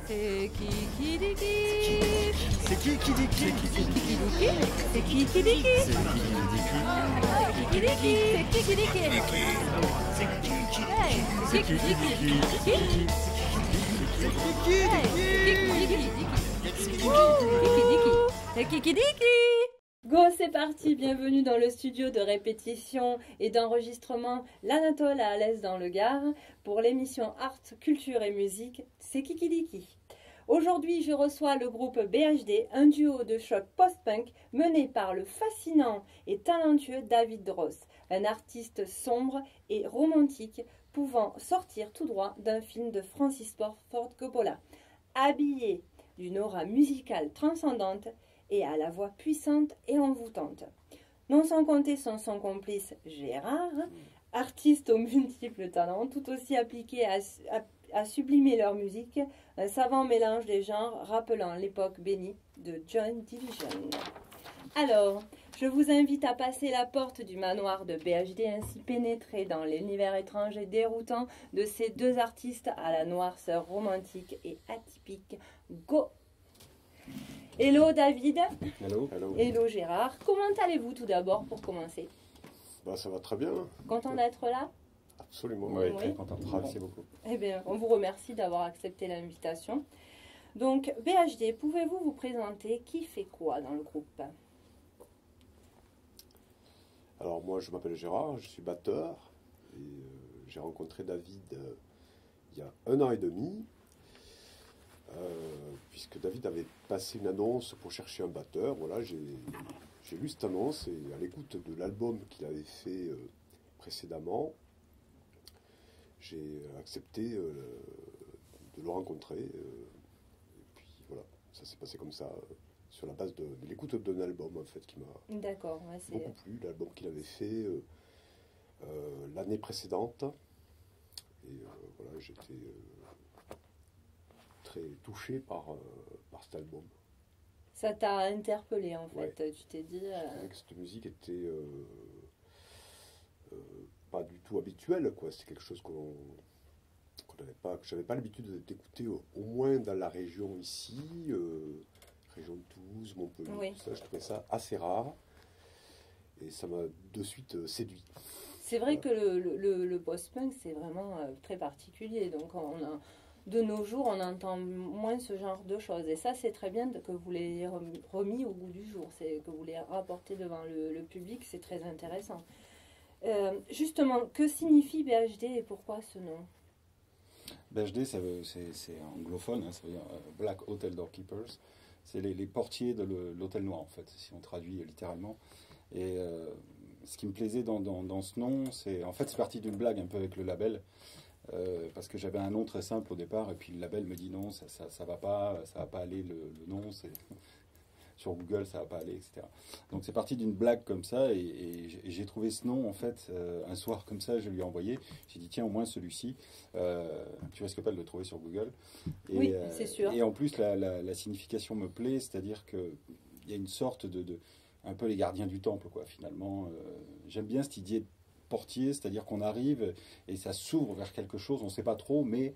C'est qui dit qui? C'est qui dit qui? C'est qui dit qui? C'est qui dit qui? C'est qui dit qui? C'est qui dit qui? C'est qui dit qui? C'est qui dit qui? C'est qui dit qui? Go, c'est parti, bienvenue dans le studio de répétition et d'enregistrement L'Anatole à Alès dans le Gard pour l'émission Art, Culture et Musique, c'est qui dit qui? Aujourd'hui, je reçois le groupe BHD, un duo de choc post-punk mené par le fascinant et talentueux David Dross, un artiste sombre et romantique pouvant sortir tout droit d'un film de Francis Ford Coppola, habillé d'une aura musicale transcendante et à la voix puissante et envoûtante. Non sans compter son complice Gérard, artiste aux multiples talents, tout aussi appliqué à sublimer leur musique, un savant mélange des genres rappelant l'époque bénie de Joy Division. Alors, je vous invite à passer la porte du manoir de BHD, ainsi pénétrer dans l'univers étrange et déroutant de ces deux artistes à la noirceur romantique et atypique. Go! Hello David. Hello. Hello Gérard. Comment allez-vous tout d'abord pour commencer? Ça va très bien. Content d'être là? Absolument. Oui. Très content. Merci beaucoup. Eh bien, on vous remercie d'avoir accepté l'invitation. Donc, BHD, pouvez-vous vous présenter? Qui fait quoi dans le groupe? Alors moi, je m'appelle Gérard, je suis batteur. Et j'ai rencontré David il y a 1 an et demi. Puisque David avait passé une annonce pour chercher un batteur. Voilà, j'ai lu cette annonce et à l'écoute de l'album qu'il avait fait précédemment, j'ai accepté de le rencontrer. Et puis voilà, ça s'est passé comme ça, sur la base de l'écoute d'un album en fait qui m'a beaucoup plu, l'album qu'il avait fait l'année précédente. Et voilà, j'étais très touché par cet album. Ça t'a interpellé en fait, ouais. Tu t'es dit... Que cette musique était pas du tout habituelle, quoi. C'est quelque chose qu'on n'avait pas, que j'avais pas l'habitude d'écouter, au moins dans la région ici, région de Toulouse, Montpellier, Oui. tout ça. Je trouvais ça assez rare et ça m'a de suite séduit. C'est vrai que le post-punk, c'est vraiment très particulier. Donc, de nos jours, on entend moins ce genre de choses. Et ça, c'est très bien que vous l'ayez remis au goût du jour. C'est que vous l'ayez rapporté devant le public. C'est très intéressant. Justement, que signifie BHD et pourquoi ce nom? BHD, c'est anglophone, hein, ça veut dire Black Hotel Doorkeepers. C'est les portiers de l'hôtel noir, en fait, si on traduit littéralement. Et ce qui me plaisait dans ce nom, c'est parti d'une blague un peu avec le label. Parce que j'avais un nom très simple au départ et puis le label me dit non, ça va pas aller, le nom c'est sur Google ça va pas aller, etc. Donc c'est parti d'une blague comme ça et j'ai trouvé ce nom en fait un soir comme ça, je lui ai envoyé, j'ai dit tiens au moins celui-ci, tu risques pas de le trouver sur Google. Et, oui, c'est sûr. Et en plus la signification me plaît, c'est-à-dire que il y a une sorte de un peu les gardiens du temple quoi finalement. J'aime bien cette idée de portier, c'est-à-dire qu'on arrive et ça s'ouvre vers quelque chose, on ne sait pas trop, mais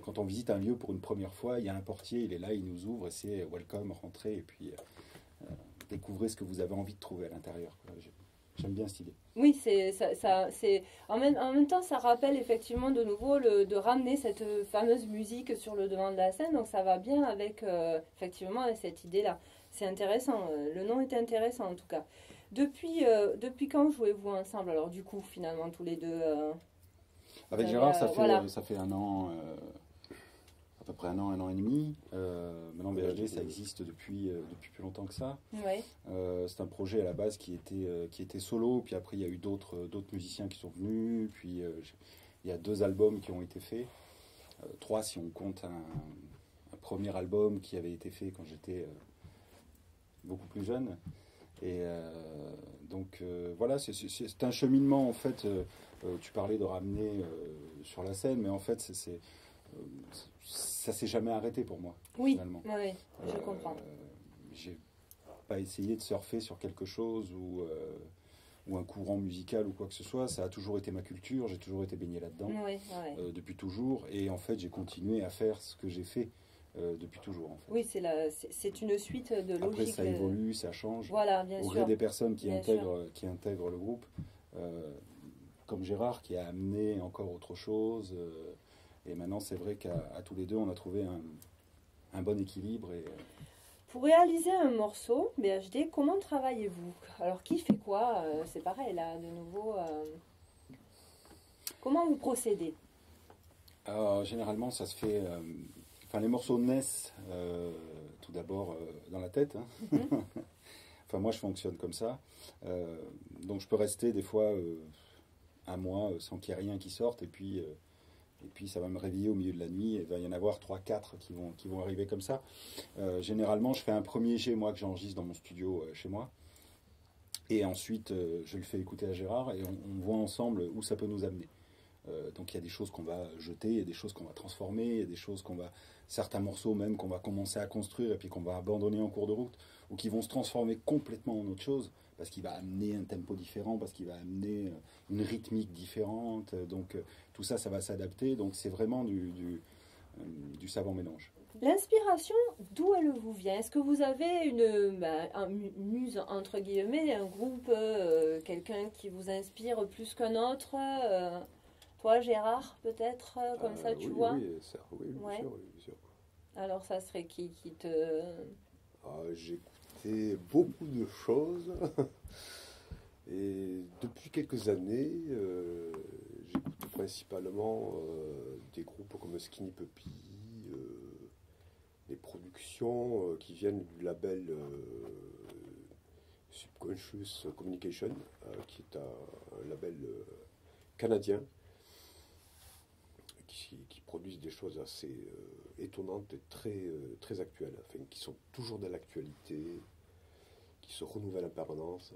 quand on visite un lieu pour une première fois, il y a un portier, il est là, il nous ouvre et c'est welcome, rentrez et puis découvrez ce que vous avez envie de trouver à l'intérieur. J'aime bien cette idée. Oui, en même temps, ça rappelle effectivement de nouveau de ramener cette fameuse musique sur le devant de la scène, donc ça va bien avec effectivement cette idée-là. C'est intéressant, le nom est intéressant en tout cas. Depuis quand jouez-vous ensemble? Alors du coup, finalement, tous les deux... Avec Gérard, ça fait 1 an, à peu près 1 an et demi. Maintenant, BHD, ça existe depuis plus longtemps que ça. Ouais. C'est un projet à la base qui était solo, puis après il y a eu d'autres musiciens qui sont venus, puis il y a 2 albums qui ont été faits, 3 si on compte un premier album qui avait été fait quand j'étais beaucoup plus jeune. Et donc voilà, c'est un cheminement en fait. Tu parlais de ramener sur la scène, mais en fait ça s'est jamais arrêté pour moi. Oui, finalement. Oui, je comprends. J'ai pas essayé de surfer sur quelque chose ou un courant musical ou quoi que ce soit. Ça a toujours été ma culture, j'ai toujours été baigné là-dedans Oui. depuis toujours. Et en fait, j'ai continué à faire ce que j'ai fait depuis toujours en fait. Oui, c'est une suite de logique. Après ça évolue, ça change. Voilà, bien sûr. Au gré des personnes qui intègrent le groupe, comme Gérard qui a amené encore autre chose. Et maintenant c'est vrai qu'à tous les deux on a trouvé un bon équilibre. Pour réaliser un morceau BHD, comment travaillez-vous? Alors qui fait quoi? C'est pareil là, de nouveau. Comment vous procédez? Généralement ça se fait... les morceaux naissent tout d'abord dans la tête. Hein. Mm-hmm. Enfin, moi, je fonctionne comme ça. Donc, je peux rester des fois un mois sans qu'il y ait rien qui sorte. Et puis, ça va me réveiller au milieu de la nuit. Il va y en avoir 3-4 qui vont arriver comme ça. Généralement, je fais un premier jet, moi, que j'enregistre dans mon studio chez moi. Et ensuite, je le fais écouter à Gérard. Et on voit ensemble où ça peut nous amener. Donc il y a des choses qu'on va jeter, il y a des choses qu'on va transformer, il y a des choses certains morceaux même qu'on va commencer à construire et puis qu'on va abandonner en cours de route, ou qui vont se transformer complètement en autre chose, parce qu'il va amener un tempo différent, parce qu'il va amener une rythmique différente, donc tout ça, ça va s'adapter, donc c'est vraiment du savant mélange. L'inspiration, d'où elle vous vient? Est-ce que vous avez une muse, entre guillemets, un groupe, quelqu'un qui vous inspire plus qu'un autre? Toi, Gérard, peut-être, comme ça, tu vois? Oui, bien sûr. Alors, ça serait qui te... J'ai écouté beaucoup de choses. Et depuis quelques années, j'écoute principalement des groupes comme Skinny Puppy, des productions qui viennent du label Subconscious Communication, qui est un label canadien, qui produisent des choses assez étonnantes et très actuelles, enfin, qui sont toujours dans l'actualité, qui se renouvellent en permanence.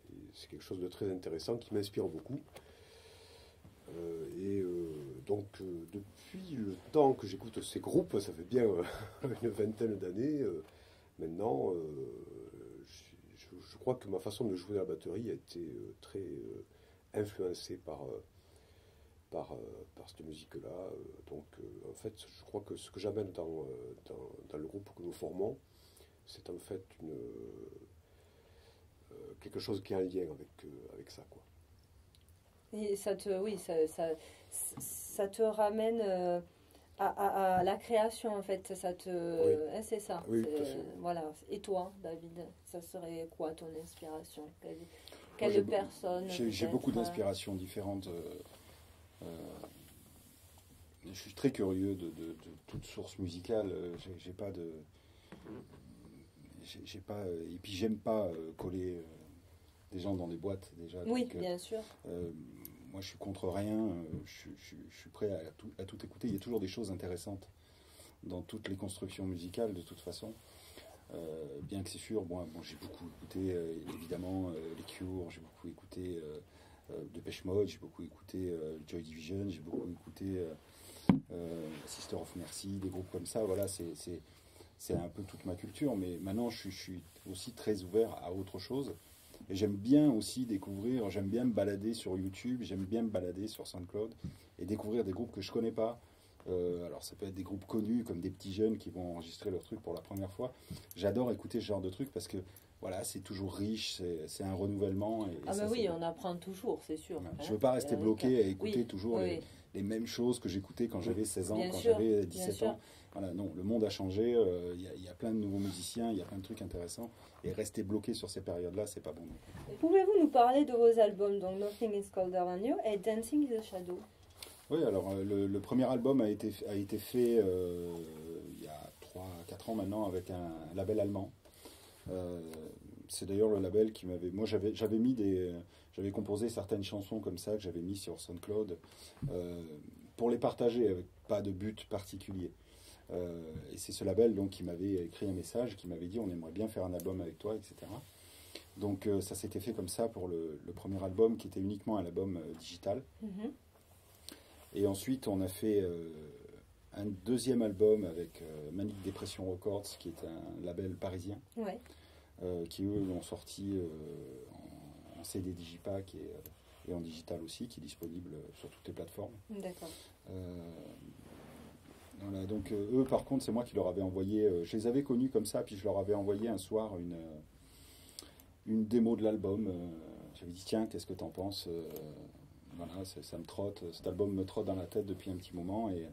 Et c'est quelque chose de très intéressant qui m'inspire beaucoup. Donc, depuis le temps que j'écoute ces groupes, ça fait bien une vingtaine d'années, maintenant, je crois que ma façon de jouer à la batterie a été très influencée par cette musique-là. Donc, en fait, je crois que ce que j'amène dans le groupe que nous formons, c'est en fait quelque chose qui a un lien avec ça, quoi. Et ça te ramène à la création, en fait. Ça te, oui. C'est ça. Oui, voilà. Et toi, David, ça serait quoi ton inspiration? Quelle personne? J'ai beaucoup d'inspirations différentes. Je suis très curieux de toute source musicale. J'ai pas et puis j'aime pas coller des gens dans des boîtes déjà. Oui, donc, bien sûr. Moi, je suis contre rien. Je suis prêt à tout écouter. Il y a toujours des choses intéressantes dans toutes les constructions musicales, de toute façon. Bien que c'est sûr, j'ai beaucoup écouté évidemment les Cure, j'ai beaucoup écouté Depeche Mode, j'ai beaucoup écouté Joy Division, j'ai beaucoup écouté Sister of Mercy, des groupes comme ça. Voilà, c'est un peu toute ma culture, mais maintenant je suis aussi très ouvert à autre chose. Et j'aime bien aussi découvrir, j'aime bien me balader sur YouTube, j'aime bien me balader sur SoundCloud et découvrir des groupes que je connais pas. Alors ça peut être des groupes connus comme des petits jeunes qui vont enregistrer leur truc pour la première fois. J'adore écouter ce genre de trucs parce que voilà, c'est toujours riche, c'est un renouvellement. On apprend toujours, c'est sûr. Je ne veux pas rester bloqué à écouter toujours les mêmes choses que j'écoutais quand j'avais 16 ans, j'avais 17 ans. Voilà, non, le monde a changé, il y a plein de nouveaux musiciens, il y a plein de trucs intéressants. Et rester bloqué sur ces périodes-là, c'est pas bon. Pouvez-vous nous parler de vos albums, donc Nothing is Colder Than You et Dancing in the Shadow? Oui, alors le premier album a été fait il y a 3-4 ans maintenant avec un label allemand. C'est d'ailleurs le label qui m'avait... Moi, j'avais composé certaines chansons comme ça que j'avais mis sur SoundCloud pour les partager avec pas de but particulier. Et c'est ce label donc qui m'avait écrit un message, qui m'avait dit on aimerait bien faire un album avec toi, etc. Donc ça s'était fait comme ça pour le premier album qui était uniquement un album digital. Mm-hmm. Et ensuite on a fait un deuxième album avec Manic Depression Records, qui est un label parisien, qui eux l'ont sorti en CD Digipack et en digital aussi, qui est disponible sur toutes les plateformes. D'accord. Voilà, donc eux, par contre, c'est moi qui leur avais envoyé. Je les avais connus comme ça, puis je leur avais envoyé un soir une démo de l'album. J'avais dit tiens, qu'est-ce que t'en penses? Voilà, ça me trotte. Cet album me trotte dans la tête depuis un petit moment et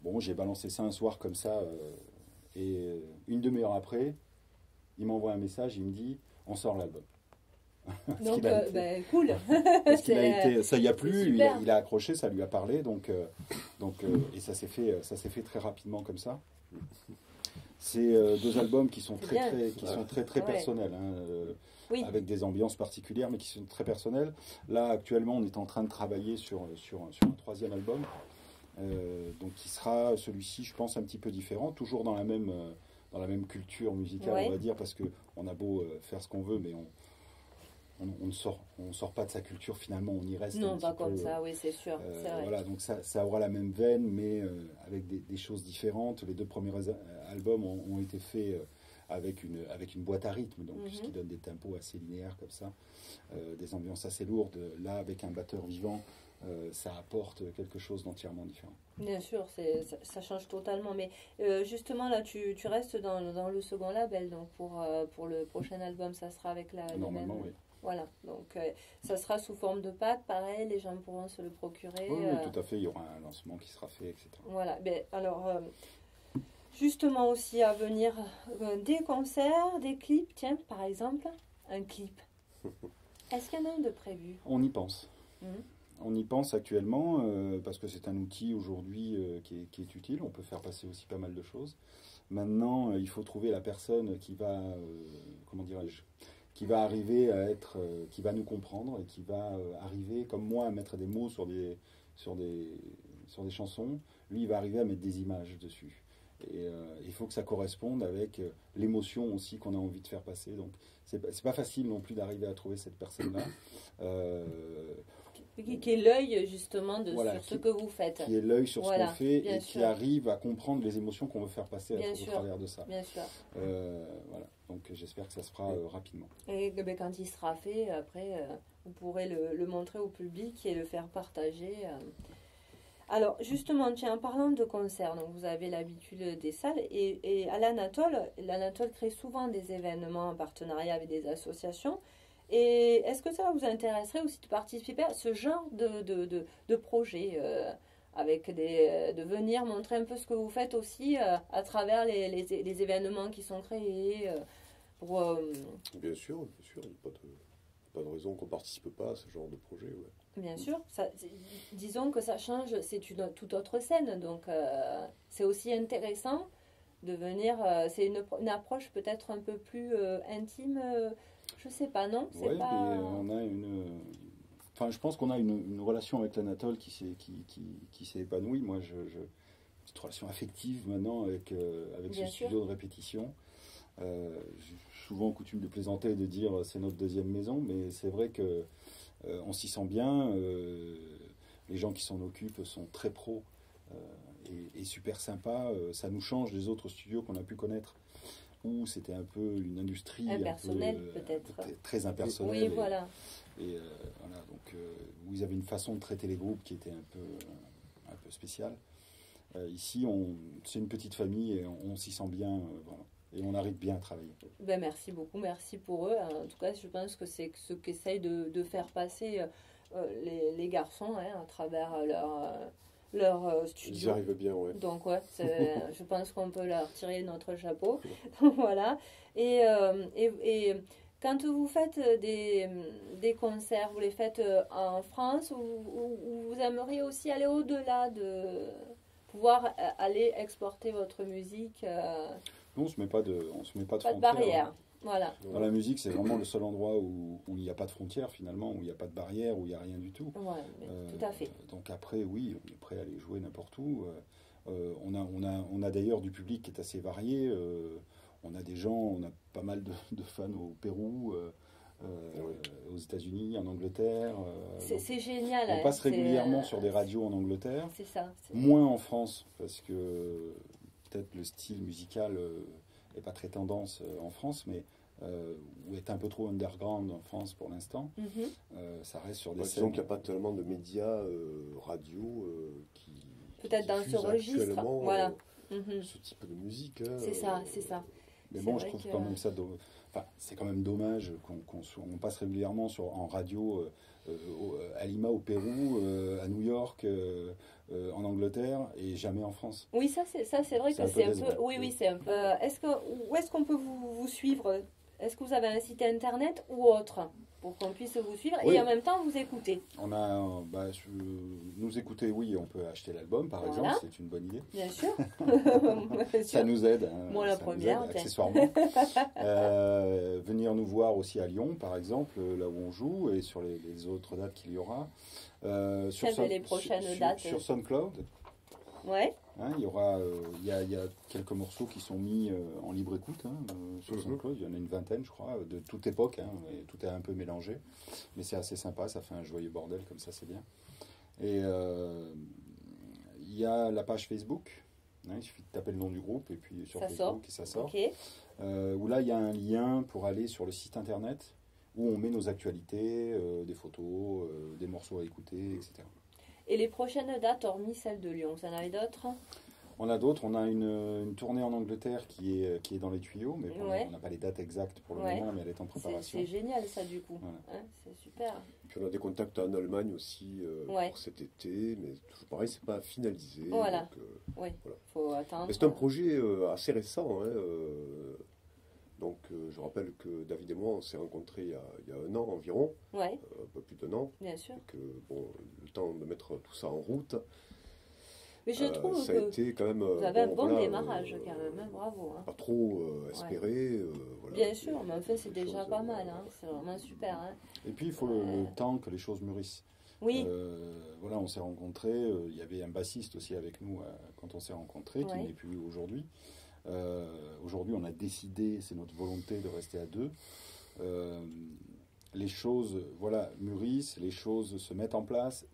bon, j'ai balancé ça un soir comme ça et une demi-heure après, il m'envoie un message, il me dit on sort l'album. Donc, cool. Parce qu'il a été, ça y a plu, il a accroché, ça lui a parlé, donc et ça s'est fait très rapidement comme ça. C'est deux albums qui sont très personnels, hein, avec des ambiances particulières, mais qui sont très personnels. Là, actuellement, on est en train de travailler sur un troisième album, donc qui sera celui-ci, je pense, un petit peu différent, toujours dans la même culture musicale, on va dire, parce que on a beau faire ce qu'on veut, mais on ne sort pas de sa culture finalement, on y reste. Non, pas comme ça, oui, c'est sûr. C'est vrai. Voilà, donc ça aura la même veine, mais avec des choses différentes. Les deux premiers albums ont été faits avec une boîte à rythme, donc ce qui donne des tempos assez linéaires comme ça, des ambiances assez lourdes. Là, avec un batteur vivant, ça apporte quelque chose d'entièrement différent. Bien sûr, ça change totalement. Mais justement, là, tu restes dans le second label, donc pour le prochain album, ça sera avec Normalement, même... oui. Voilà, donc ça sera sous forme de pack, pareil, les gens pourront se le procurer. Oui, tout à fait, il y aura un lancement qui sera fait, etc. Voilà, ben, alors justement aussi à venir des concerts, des clips, tiens, par exemple, un clip. Est-ce qu'il y en a un de prévu? On y pense. On y pense actuellement, parce que c'est un outil aujourd'hui qui est utile, on peut faire passer aussi pas mal de choses. Maintenant, il faut trouver la personne qui va, comment dirais-je, qui va arriver à être, qui va nous comprendre et qui va arriver, comme moi, à mettre des mots sur des chansons. Lui, il va arriver à mettre des images dessus. Et il faut que ça corresponde avec l'émotion aussi qu'on a envie de faire passer. Donc, c'est pas facile non plus d'arriver à trouver cette personne-là. Qui est l'œil justement sur ce que vous faites. Qui est l'œil sur ce qu'on fait et qui arrive à comprendre les émotions qu'on veut faire passer au travers de ça. Bien sûr. Voilà. Donc j'espère que ça se fera rapidement. Et quand il sera fait, après, vous pourrez le montrer au public et le faire partager. Alors justement, tiens, en parlant de concerts, donc vous avez l'habitude des salles et à l'Anatole crée souvent des événements en partenariat avec des associations. Et est-ce que ça vous intéresserait aussi de participer à ce genre de projet de venir montrer un peu ce que vous faites aussi à travers les événements qui sont créés Bien sûr, il n'y a pas de raison qu'on ne participe pas à ce genre de projet. Ouais. Bien sûr, disons que ça change, c'est une toute autre scène, donc c'est aussi intéressant de venir, c'est une approche peut-être un peu plus intime. Je sais pas, non? Oui, on a enfin, je pense qu'on a une relation avec l'Anatole qui s'est épanouie. Moi, j'ai une relation affective maintenant avec ce studio de répétition. J'ai souvent coutume de plaisanter et de dire c'est notre deuxième maison, mais c'est vrai que on s'y sent bien. Les gens qui s'en occupent sont très pros et super sympas. Ça nous change des autres studios qu'on a pu connaître, où c'était un peu une industrie impersonnelle, peut-être très impersonnelle. Oui, voilà. Et voilà, donc où ils avaient une façon de traiter les groupes qui était un peu spéciale. Ici, c'est une petite famille et on s'y sent bien, voilà. Et on arrive bien à travailler. Ben merci beaucoup, merci pour eux. En tout cas, je pense que c'est ce qu'essayent de faire passer les garçons à travers leur studio. Ils y arrivent bien, ouais. Donc ouais, je pense qu'on peut leur tirer notre chapeau. Voilà. Et quand vous faites des concerts, vous les faites en France ou vous aimeriez aussi aller au-delà de pouvoir aller exporter votre musique Non, on ne se met pas de pas de barrière. Voilà. Dans la musique, c'est vraiment le seul endroit où il n'y a pas de frontières finalement, où il n'y a pas de barrière, où il n'y a rien du tout. Ouais, tout à fait. Donc après, oui, on est prêt à aller jouer n'importe où. On a d'ailleurs du public qui est assez varié. On a pas mal de fans au Pérou, aux États-Unis, en Angleterre. C'est génial. On passe régulièrement sur des radios en Angleterre. C'est ça. Moins en France, parce que peut-être le style musical n'est pas très tendance en France, mais ou est un peu trop underground en France pour l'instant. Ça reste sur des scènes. Disons qu'il n'y a pas tellement de médias radio qui peut-être dans ce registre. Voilà. Ce type de musique. Hein, c'est ça. Mais bon, je trouve quand même ça... Enfin, c'est quand même dommage qu'on passe régulièrement en radio à Lima, au Pérou, à New York, en Angleterre, et jamais en France. Oui, ça c'est vrai que c'est un peu... Oui, c'est un peu... Où est-ce qu'on peut vous suivre? Est-ce que vous avez un site internet ou autre pour qu'on puisse vous suivre et en même temps vous écouter? On a, nous écouter, oui, on peut acheter l'album par exemple, c'est une bonne idée. Bien sûr. Ça nous aide. Hein, moi la première, accessoirement. Venir nous voir aussi à Lyon par exemple, là où on joue, et sur les autres dates qu'il y aura. Quelles sont les prochaines dates? Sur SoundCloud. Ouais. Hein, il y a quelques morceaux qui sont mis en libre écoute sur SoundCloud. Il y en a une vingtaine, je crois, de toute époque. Hein, et tout est un peu mélangé. Mais c'est assez sympa, ça fait un joyeux bordel, comme ça, c'est bien. Et il y a la page Facebook. Hein, il suffit de taper le nom du groupe, et puis sur Facebook, et ça sort. Okay. Où là, il y a un lien pour aller sur le site internet, où on met nos actualités, des photos, des morceaux à écouter, etc. Et les prochaines dates, hormis celle de Lyon, vous en avez d'autres? On a d'autres. On a une tournée en Angleterre qui est dans les tuyaux, mais bon, on n'a pas les dates exactes pour le moment, mais elle est en préparation. C'est génial ça du coup. Voilà. Hein, c'est super. Puis on a des contacts en Allemagne aussi pour cet été, mais toujours pareil, c'est pas finalisé. Voilà. Donc, voilà. Faut attendre. C'est un projet assez récent. Hein, donc je rappelle que David et moi on s'est rencontrés il y a un an environ, un peu plus d'un an. Bien sûr. Et que le temps de mettre tout ça en route. Mais je trouve ça a été quand même. Vous avez un bon démarrage quand même, hein, bravo. Hein. Pas trop espéré. Voilà, bien sûr, mais en fait c'est déjà pas mal. Hein, c'est vraiment super. Hein. Et puis il faut le temps que les choses mûrissent. Oui. Voilà, on s'est rencontrés. Il y avait un bassiste aussi avec nous quand on s'est rencontrés, qui n'est plus aujourd'hui. Aujourd'hui, on a décidé, c'est notre volonté de rester à deux. Les choses, mûrissent, les choses se mettent en place,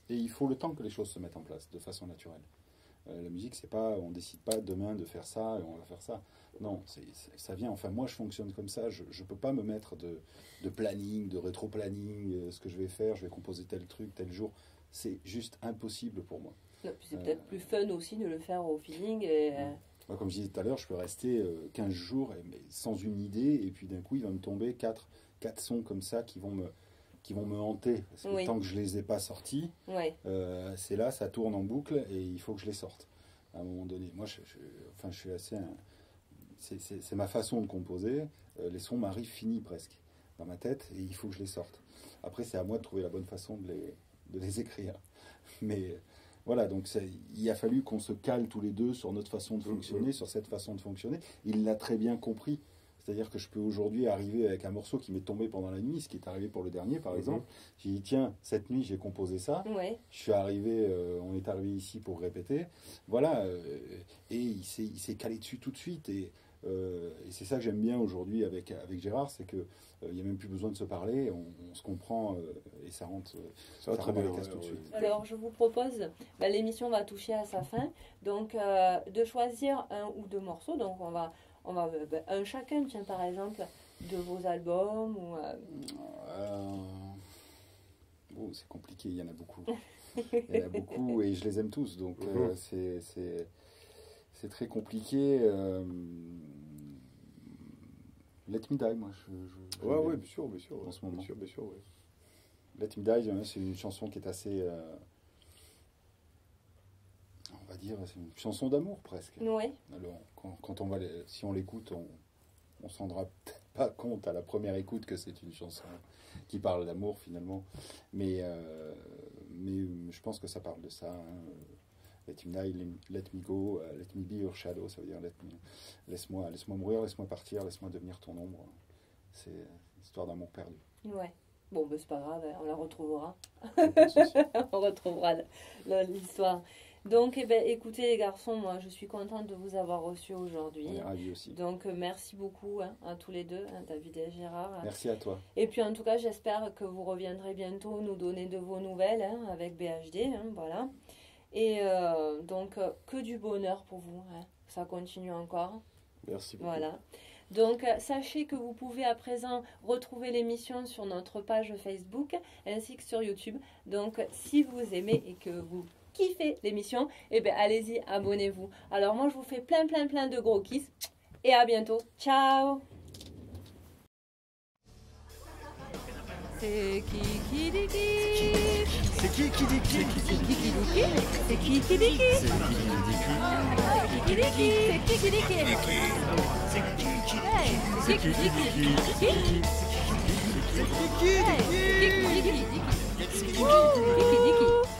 et il faut le temps que les choses se mettent en place de façon naturelle. La musique, c'est pas, on décide pas demain de faire ça et on va faire ça. Non, ça vient. Enfin, moi, je fonctionne comme ça. Je peux pas me mettre de planning, de rétro-planning. Ce que je vais faire, je vais composer tel truc, tel jour. C'est juste impossible pour moi. C'est peut-être plus fun aussi de le faire au feeling. Et comme je disais tout à l'heure, je peux rester 15 jours sans une idée, et puis d'un coup, il va me tomber 4 sons comme ça qui vont me hanter. Parce que tant que je ne les ai pas sortis, c'est là, ça tourne en boucle, et il faut que je les sorte. À un moment donné, moi, je suis assez... c'est ma façon de composer. Les sons m'arrivent finis presque dans ma tête, et il faut que je les sorte. Après, c'est à moi de trouver la bonne façon de les écrire. Mais... Voilà, donc il a fallu qu'on se cale tous les deux sur notre façon de fonctionner, sur cette façon de fonctionner. Il l'a très bien compris. C'est-à-dire que je peux aujourd'hui arriver avec un morceau qui m'est tombé pendant la nuit, ce qui est arrivé pour le dernier, par exemple. J'ai dit, tiens, cette nuit, j'ai composé ça. Je suis arrivé, on est arrivé ici pour répéter. Voilà, et il s'est calé dessus tout de suite. Et c'est ça que j'aime bien aujourd'hui avec Gérard, c'est que il n'y a même plus besoin de se parler, on se comprend et ça rentre très bien tout de suite. Alors je vous propose, l'émission va toucher à sa fin, donc de choisir un ou deux morceaux. Donc on va un chacun, tiens, par exemple, de vos albums ou c'est compliqué, il y en a beaucoup. Il y en a beaucoup et je les aime tous, donc c'est très compliqué. Let Me Die, moi, bien sûr, en ce moment. Bien sûr, Let Me Die, c'est une chanson qui est assez, on va dire, c'est une chanson d'amour presque. Oui. Alors, quand si on l'écoute, on s'en rendra peut-être pas compte à la première écoute que c'est une chanson qui parle d'amour finalement, mais je pense que ça parle de ça. Let me die, let me go, let me be your shadow, ça veut dire laisse-moi mourir, laisse-moi partir, laisse-moi devenir ton ombre. C'est une histoire d'amour perdu. Ouais. Bon, c'est pas grave, on la retrouvera. On retrouvera l'histoire. Donc, écoutez les garçons, moi je suis contente de vous avoir reçus aujourd'hui. On est ravis aussi. Donc, merci beaucoup à tous les deux, David et Gérard. Merci à toi. Et puis en tout cas, j'espère que vous reviendrez bientôt nous donner de vos nouvelles avec BHD. Voilà. Et donc, que du bonheur pour vous. Ça continue encore. Merci beaucoup. Voilà. Donc, sachez que vous pouvez à présent retrouver l'émission sur notre page Facebook ainsi que sur YouTube. Donc, si vous aimez et que vous kiffé l'émission, eh bien allez-y, abonnez-vous. Alors moi je vous fais plein de gros kiss et à bientôt. Ciao. C'est qui dit qui? C'est qui dit qui? C'est qui dit qui? C'est qui dit qui? C'est qui dit qui? C'est qui dit qui? C'est qui dit qui?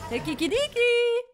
C'est qui dit qui?